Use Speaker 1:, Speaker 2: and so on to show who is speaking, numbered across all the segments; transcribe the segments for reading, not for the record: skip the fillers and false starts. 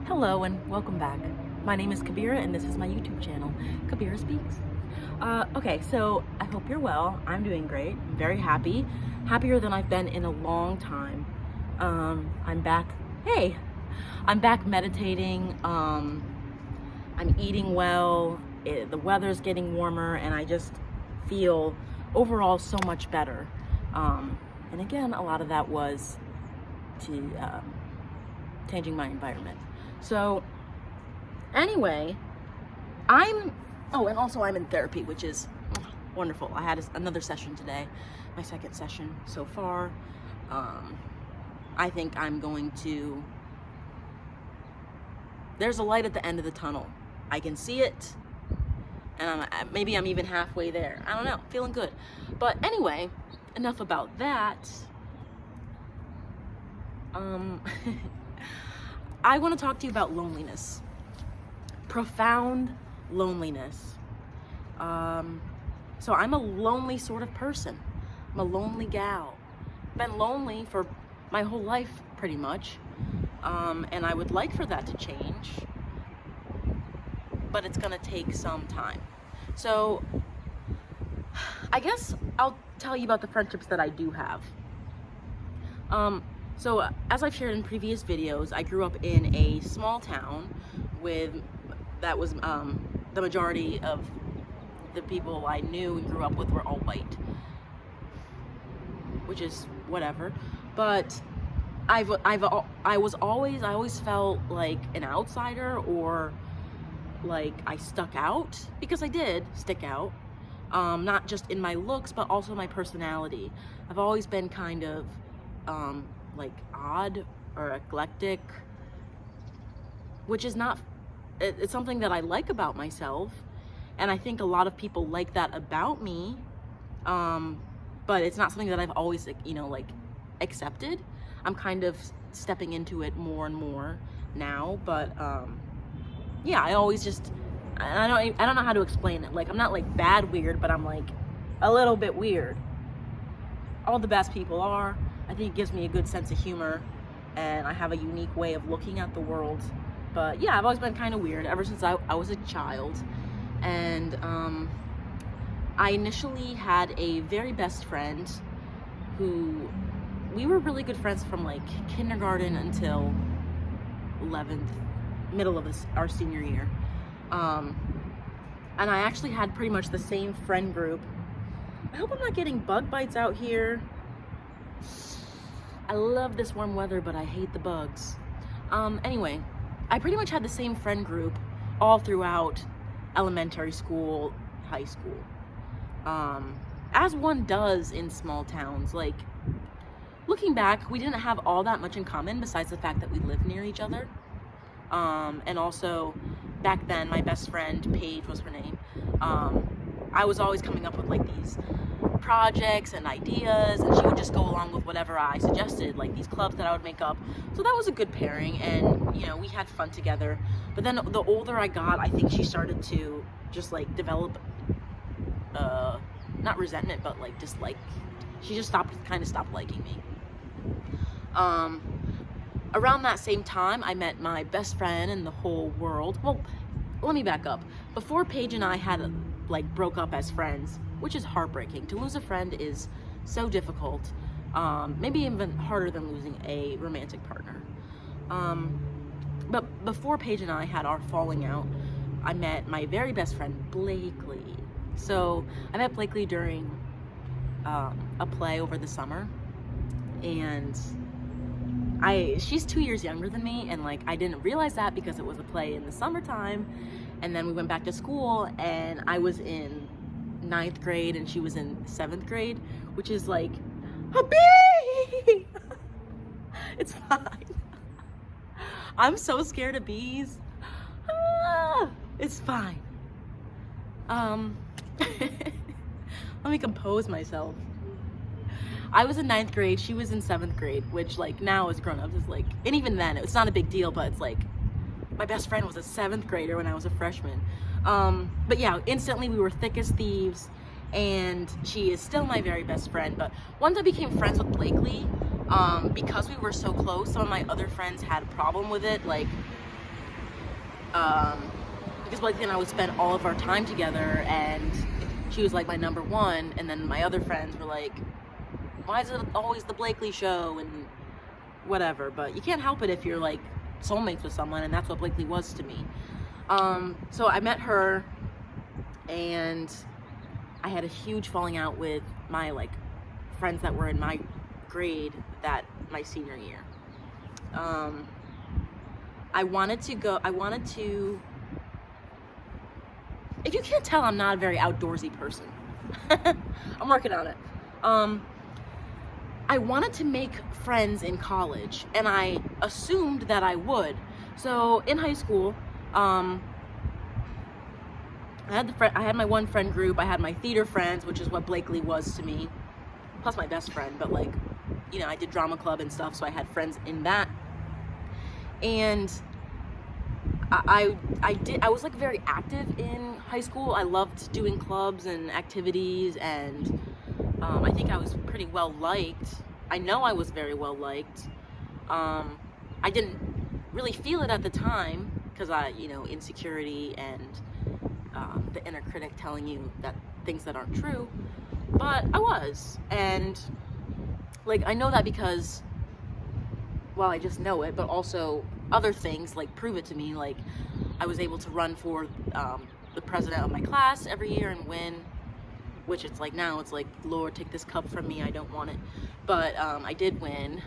Speaker 1: Hello and welcome back. My name is Kabira and this is my YouTube channel, Kabira Speaks. Okay, so I hope you're well. I'm doing great. I'm very happy. Happier than I've been in a long time. I'm back. Hey, I'm back meditating. I'm eating well. The weather's getting warmer and I just feel overall so much better. And again, a lot of that was to changing my environment. So anyway, and also I'm in therapy, which is wonderful. I had another session today, my second session so far. I think I'm going to, there's a light at the end of the tunnel. I can see it, and maybe I'm even halfway there. I don't know, feeling good. But anyway, enough about that. I want to talk to you about loneliness. Profound loneliness. So I'm a lonely sort of person. I'm a lonely gal. Been lonely for my whole life, pretty much. And I would like for that to change, but it's gonna take some time. So I guess I'll tell you about the friendships that I do have. So as I've shared in previous videos, I grew up in a small town that was the majority of the people I knew and grew up with were all white, which is whatever. But I always felt like an outsider, or like I stuck out, because I did stick out, not just in my looks but also my personality. I've always been kind of like odd or eclectic, which is not, it's something that I like about myself, and I think a lot of people like that about me, but it's not something that I've always, like accepted. I'm kind of stepping into it more and more now, but yeah, I always just, I don't know how to explain it. Like, I'm not like bad weird, but I'm like a little bit weird. All the best people are. I think it gives me a good sense of humor, and I have a unique way of looking at the world. But yeah, I've always been kind of weird ever since I was a child. And I initially had a very best friend who, we were really good friends from like kindergarten until 11th, middle of our senior year. And I actually had pretty much the same friend group. I hope I'm not getting bug bites out here. I love this warm weather, but I hate the bugs. Anyway, I pretty much had the same friend group all throughout elementary school, high school. As one does in small towns. Like, looking back, we didn't have all that much in common besides the fact that we lived near each other. And also, back then, my best friend, Paige was her name, I was always coming up with like these projects and ideas, and she would just go along with whatever I suggested, like these clubs that I would make up. So that was a good pairing, and we had fun together. But then the older I got, I think she started to just like develop not resentment, but like dislike. She just kind of stopped liking me. Around that same time, I met my best friend in the whole world. Well, let me back up. Before Paige and I had broke up as friends, which is heartbreaking. To lose a friend is so difficult, maybe even harder than losing a romantic partner. But before Paige and I had our falling out, I met my very best friend, Blakely. So I met Blakely during a play over the summer, and she's 2 years younger than me, and like I didn't realize that because it was a play in the summertime, and then we went back to school, and I was in 9th grade and she was in 7th grade, which is like a bee. It's fine. I'm so scared of bees. It's fine. Let me compose myself. I was in 9th grade, she was in 7th grade, which like now as grown-ups is like, and even then it's not a big deal, but it's like my best friend was a 7th grader when I was a freshman. But yeah, instantly we were thick as thieves, and she is still my very best friend. But once I became friends with Blakely, because we were so close, some of my other friends had a problem with it. Like, Because Blakely and I would spend all of our time together, and she was like my number one, and then my other friends were like, why is it always the Blakely show and whatever. But you can't help it if you're like soulmates with someone, and that's what Blakely was to me. So I met her, and I had a huge falling out with my like friends that were in my grade that my senior year. I wanted to, if you can't tell, I'm not a very outdoorsy person. I'm working on it. I wanted to make friends in college, and I assumed that I would. So in high school, I had my one friend group. I had my theater friends, which is what Blakely was to me, plus my best friend. But like, you know, I did drama club and stuff, so I had friends in that. And I was like very active in high school. I loved doing clubs and activities, and I think I was pretty well liked. I know I was very well liked. I didn't really feel it at the time because insecurity and the inner critic telling you that things that aren't true, but I was. And like, I know that because, well, I just know it, but also other things like prove it to me. Like, I was able to run for the president of my class every year and win, which it's like now it's like, Lord, take this cup from me, I don't want it. But I did win,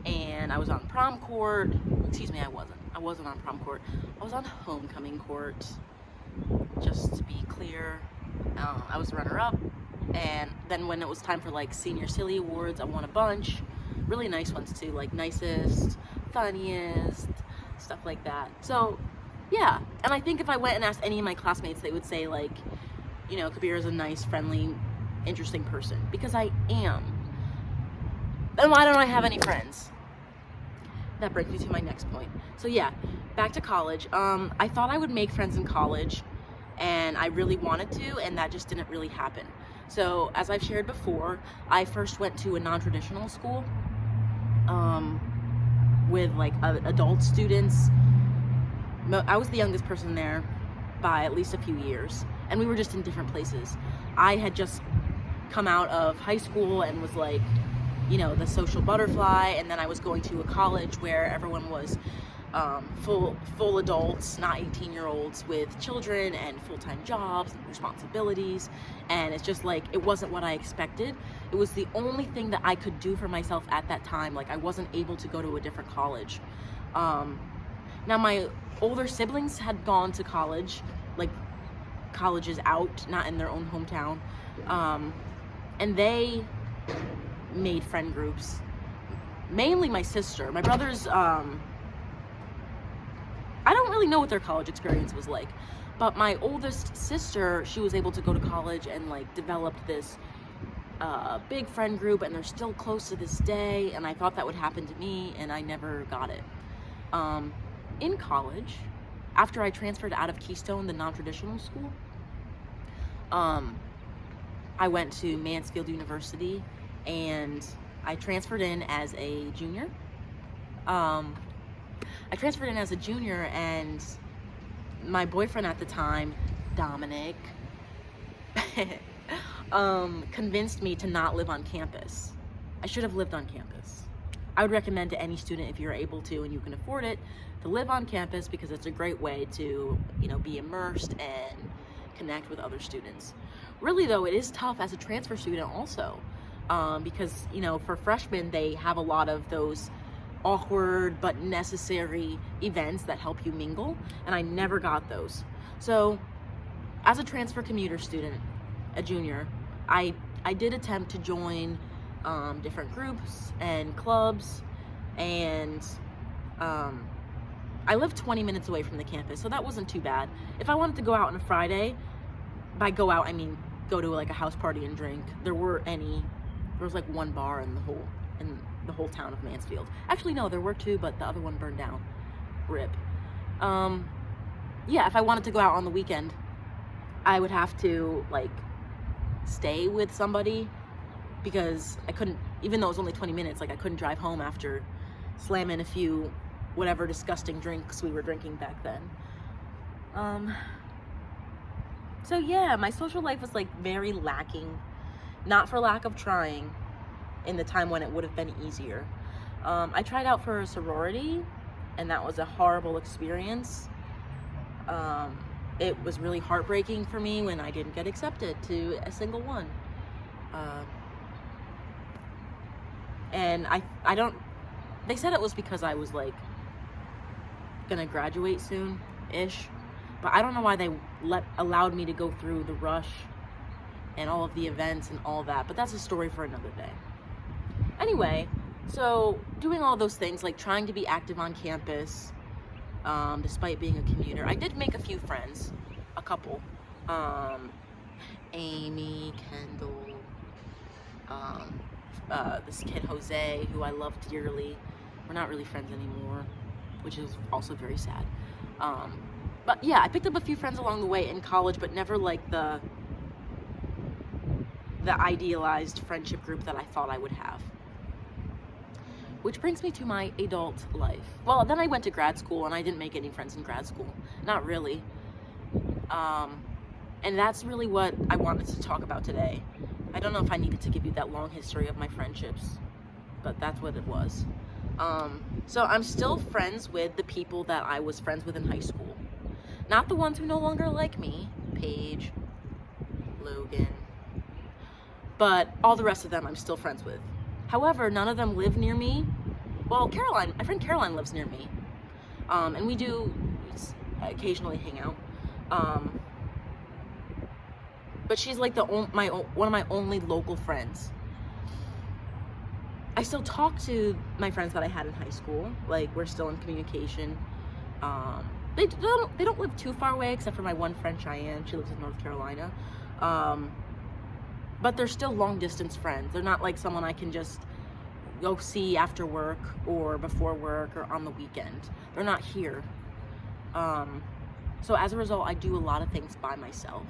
Speaker 1: and I was on prom court. Excuse me, I wasn't on prom court. I was on homecoming court, just to be clear. I was runner-up, and then when it was time for like senior silly awards, I won a bunch, really nice ones too, like nicest, funniest, stuff like that. So yeah, and I think if I went and asked any of my classmates, they would say like, you know, Kabir is a nice, friendly, interesting person, because I am. Then why don't I have any friends? That brings me to my next point. So yeah, back to college. I thought I would make friends in college, and I really wanted to, and that just didn't really happen. So as I've shared before, I first went to a non-traditional school with like adult students. I was the youngest person there by at least a few years, and we were just in different places. I had just come out of high school and was like, you know, the social butterfly, and then I was going to a college where everyone was full adults, not 18-year-olds with children and full-time jobs and responsibilities, and it's just like, it wasn't what I expected. It was the only thing that I could do for myself at that time. Like, I wasn't able to go to a different college. Now my older siblings had gone to college, like colleges out, not in their own hometown, and they made friend groups. Mainly my sister. My brothers, I don't really know what their college experience was like, but my oldest sister, she was able to go to college and like developed this big friend group, and they're still close to this day, and I thought that would happen to me, and I never got it. In college, after I transferred out of Keystone, the non-traditional school, I went to Mansfield University, and I transferred in as a junior. And my boyfriend at the time, Dominic, convinced me to not live on campus. I should have lived on campus. I would recommend to any student, if you're able to and you can afford it, to live on campus, because it's a great way to, you know, be immersed and connect with other students. Really though, it is tough as a transfer student also, because, you know, for freshmen, they have a lot of those awkward but necessary events that help you mingle, and I never got those. So as a transfer commuter student, a junior, I did attempt to join different groups and clubs, and I lived 20 minutes away from the campus, so that wasn't too bad. If I wanted to go out on a Friday, by go out I mean go to like a house party and drink, there was like one bar in the whole town of Mansfield. Actually no, there were two, but the other one burned down. RIP. Yeah, if I wanted to go out on the weekend, I would have to like stay with somebody, because I couldn't, even though it was only 20 minutes, like I couldn't drive home after slamming a few whatever disgusting drinks we were drinking back then. So yeah, my social life was like very lacking, not for lack of trying in the time when it would have been easier. I tried out for a sorority, and that was a horrible experience. It was really heartbreaking for me when I didn't get accepted to a single one. And I don't, they said it was because I was like gonna graduate soon-ish, but I don't know why they allowed me to go through the rush and all of the events and all that, but that's a story for another day. Anyway, so doing all those things, like trying to be active on campus, despite being a commuter, I did make a few friends, a couple. Amy, Kendall, this kid Jose, who I love dearly. We're not really friends anymore, which is also very sad. But yeah, I picked up a few friends along the way in college, but never like the idealized friendship group that I thought I would have. Which brings me to my adult life. Well, then I went to grad school and I didn't make any friends in grad school. Not really. And that's really what I wanted to talk about today. I don't know if I needed to give you that long history of my friendships, but that's what it was. So I'm still friends with the people that I was friends with in high school. Not the ones who no longer like me, Paige, Logan, but all the rest of them I'm still friends with. However, none of them live near me. Well, Caroline, my friend Caroline lives near me. And we do occasionally hang out. But she's like one of my only local friends. I still talk to my friends that I had in high school. Like, we're still in communication. They don't live too far away, except for my one friend Cheyenne. She lives in North Carolina. But they're still long distance friends. They're not like someone I can just go see after work or before work or on the weekend. They're not here. So as a result, I do a lot of things by myself,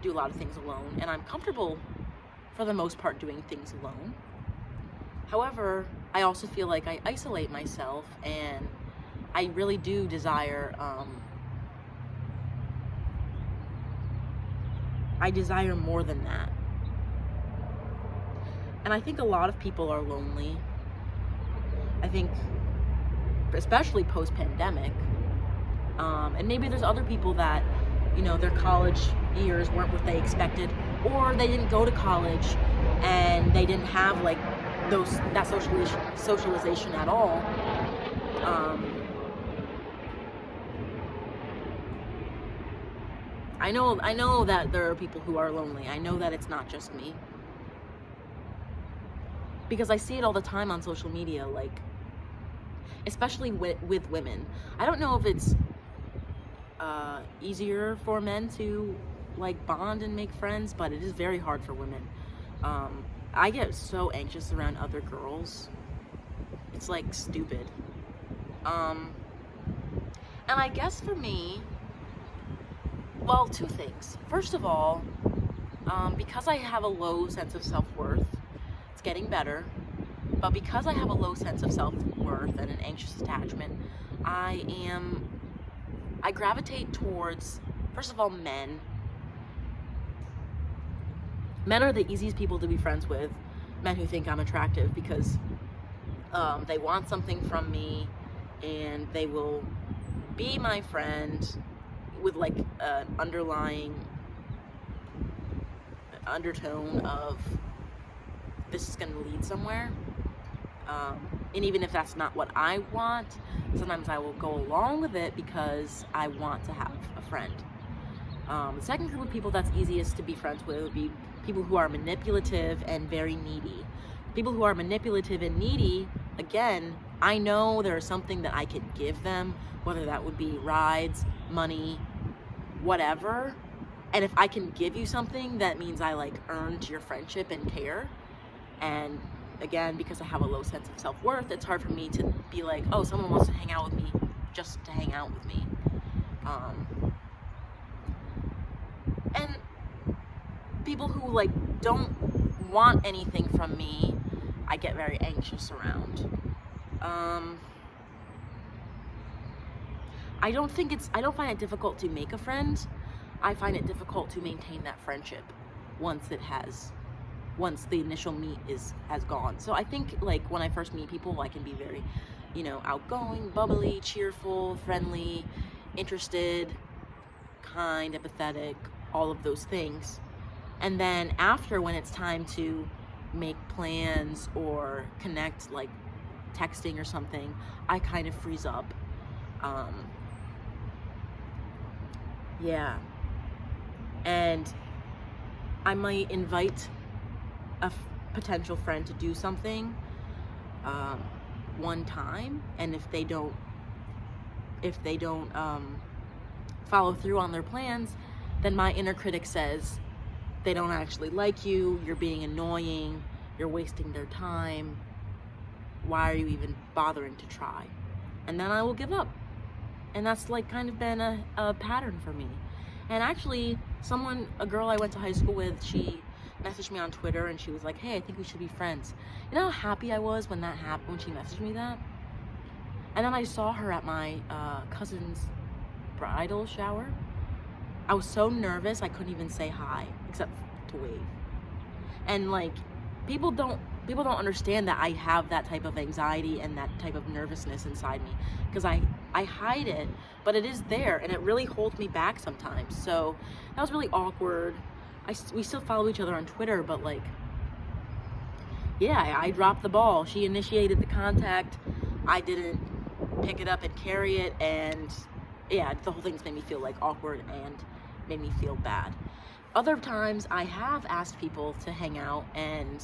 Speaker 1: do a lot of things alone, and I'm comfortable for the most part doing things alone. However, I also feel like I isolate myself, and I really do desire, I desire more than that. And I think a lot of people are lonely. I think, especially post-pandemic, and maybe there's other people that, you know, their college years weren't what they expected, or they didn't go to college and they didn't have like that socialization at all. I know that there are people who are lonely. I know that it's not just me, because I see it all the time on social media, like, especially with women. I don't know if it's easier for men to like bond and make friends, but it is very hard for women. I get so anxious around other girls. It's like stupid. And I guess for me, well, two things. First of all, because I have a low sense of self-worth, it's getting better, but because I have a low sense of self-worth and an anxious attachment, I gravitate towards, first of all, men. Men are the easiest people to be friends with, men who think I'm attractive, because they want something from me and they will be my friend with like an underlying undertone of this is going to lead somewhere. And even if that's not what I want, sometimes I will go along with it because I want to have a friend. The second group of people that's easiest to be friends with would be people who are manipulative and very needy. People who are manipulative and needy, again, I know there's something that I could give them, whether that would be rides, money, whatever. And if I can give you something, that means I like earned your friendship and care. And again, because I have a low sense of self-worth, it's hard for me to be like, oh, someone wants to hang out with me just to hang out with me. And people who like don't want anything from me, I get very anxious around. I don't find it difficult to make a friend. I find it difficult to maintain that friendship once the initial meet has gone. So I think like when I first meet people, I can be very, outgoing, bubbly, cheerful, friendly, interested, kind, empathetic, all of those things. And then after, when it's time to make plans or connect, like texting or something, I kind of freeze up. Yeah. And I might invite a potential friend to do something one time, and if they don't follow through on their plans, then my inner critic says they don't actually like you, you're being annoying, you're wasting their time, why are you even bothering to try? And then I will give up. And that's like kind of been a pattern for me. And actually, a girl I went to high school with, she messaged me on Twitter and she was like, hey, I think we should be friends. You know how happy I was when that happened, when she messaged me that? And then I saw her at my cousin's bridal shower. I was so nervous I couldn't even say hi except to wave. And like, people don't understand that I have that type of anxiety and that type of nervousness inside me, because I hide it, but it is there and it really holds me back sometimes. So that was really awkward. We still follow each other on Twitter, but like, yeah, I dropped the ball. She initiated the contact. I didn't pick it up and carry it, and yeah, the whole thing's made me feel like awkward and made me feel bad. Other times I have asked people to hang out, and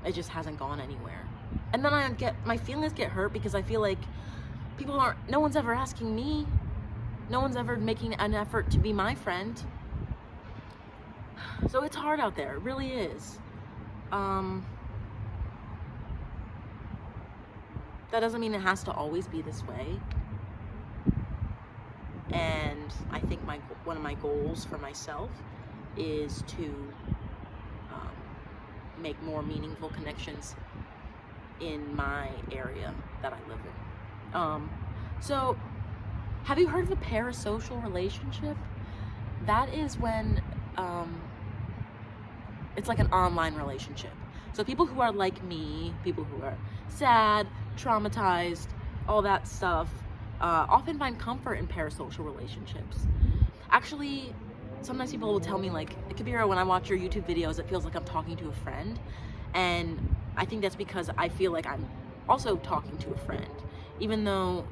Speaker 1: it just hasn't gone anywhere. And then my feelings get hurt because I feel like no one's ever asking me. No one's ever making an effort to be my friend. So it's hard out there, it really is. That doesn't mean it has to always be this way. And I think one of my goals for myself is to make more meaningful connections in my area that I live in. So have you heard of a parasocial relationship? That is when it's like an online relationship. So people who are like me, people who are sad, traumatized, all that stuff, often find comfort in parasocial relationships. Actually, sometimes people will tell me like, Kabira, when I watch your YouTube videos, it feels like I'm talking to a friend. And I think that's because I feel like I'm also talking to a friend, even though,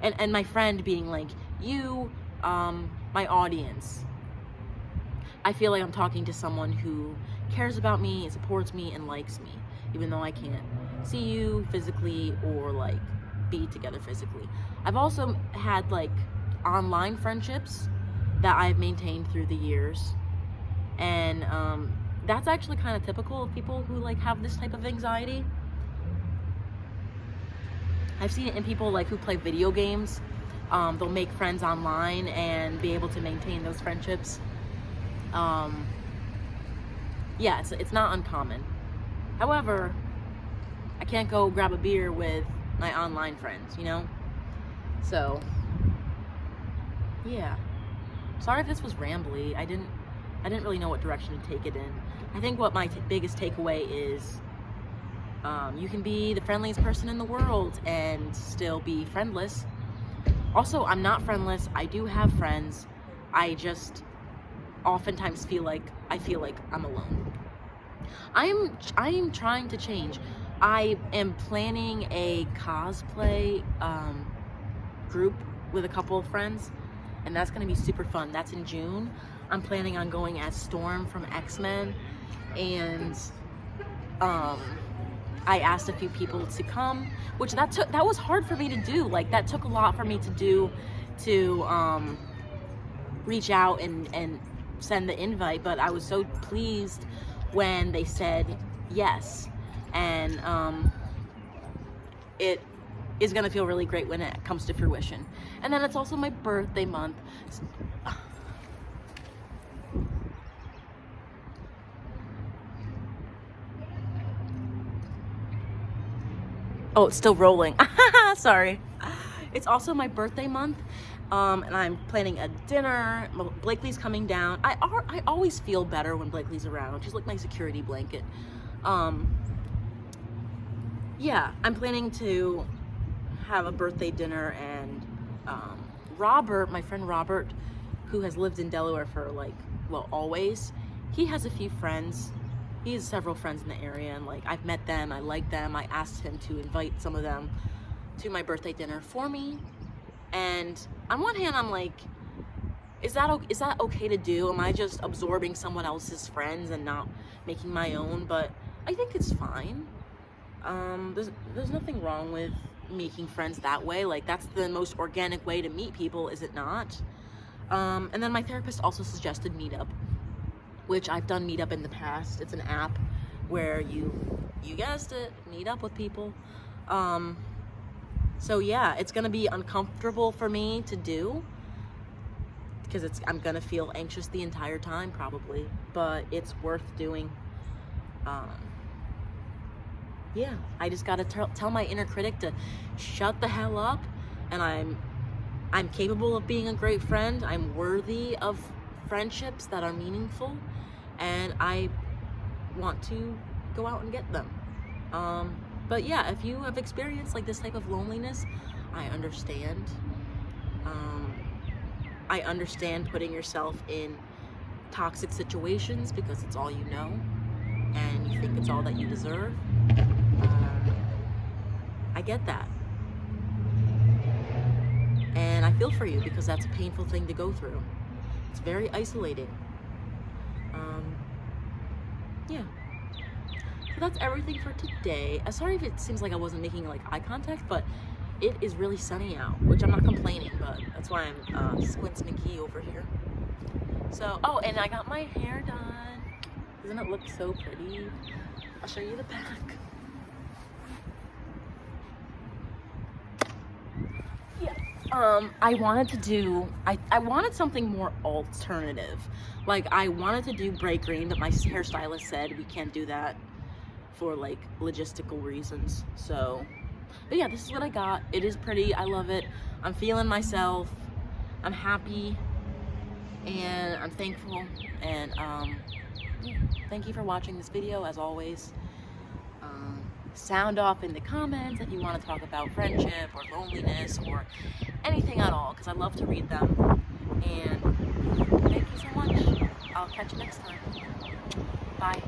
Speaker 1: and my friend being like you, my audience. I feel like I'm talking to someone who cares about me, supports me, and likes me, even though I can't see you physically or like be together physically. I've also had like online friendships that I've maintained through the years, and that's actually kind of typical of people who like have this type of anxiety. I've seen it in people like who play video games. They'll make friends online and be able to maintain those friendships. Yeah, it's not uncommon. However, I can't go grab a beer with my online friends, you know? So, yeah. Sorry if this was rambly. I didn't really know what direction to take it in. I think what my biggest takeaway is, you can be the friendliest person in the world and still be friendless. Also, I'm not friendless. I do have friends. I just oftentimes feel like I'm alone. I am trying to change. I am planning a cosplay group with a couple of friends, and that's gonna be super fun. That's in June. I'm planning on going as Storm from X-Men, and I asked a few people to come, which that was hard for me to do. Like, that took a lot for me to do, to reach out and send the invite, but I was so pleased when they said yes. And it is gonna feel really great when it comes to fruition. And then it's also my birthday month. Oh, it's still rolling. Sorry. It's also my birthday month, and I'm planning a dinner. Blakely's coming down. I always feel better when Blakely's around. She's like my security blanket. Yeah, I'm planning to have a birthday dinner, and Robert, my friend Robert, who has lived in Delaware for like, well, always, he has a few friends. He has several friends in the area, and like I've met them, I like them. I asked him to invite some of them to my birthday dinner for me. And on one hand, I'm like, is that okay to do? Am I just absorbing someone else's friends and not making my own? But I think it's fine. There's nothing wrong with making friends that way. Like, that's the most organic way to meet people, is it not? And then my therapist also suggested Meetup, which I've done Meetup in the past. It's an app where you guessed it, meet up with people. So yeah, it's gonna be uncomfortable for me to do because I'm gonna feel anxious the entire time probably, but it's worth doing. Yeah, I just gotta tell my inner critic to shut the hell up, and I'm capable of being a great friend. I'm worthy of friendships that are meaningful, and I want to go out and get them. But yeah, if you have experienced like this type of loneliness, I understand. I understand putting yourself in toxic situations because it's all you know, and you think it's all that you deserve. I get that. And I feel for you because that's a painful thing to go through. It's very isolating. Yeah. So that's everything for today. Sorry if it seems like I wasn't making like eye contact, but it is really sunny out, which I'm not complaining, but that's why I'm Squints McGee over here. So, oh, and I got my hair done. Doesn't it look so pretty? I'll show you the back. I wanted to do, I wanted something more alternative. Like, I wanted to do bright green, but my hairstylist said we can't do that for like logistical reasons. So, but yeah, this is what I got. It is pretty, I love it. I'm feeling myself. I'm happy, and I'm thankful. And yeah, thank you for watching this video, as always. Sound off in the comments if you want to talk about friendship or loneliness or anything at all, because I love to read them. And thank you so much. I'll catch you next time. Bye.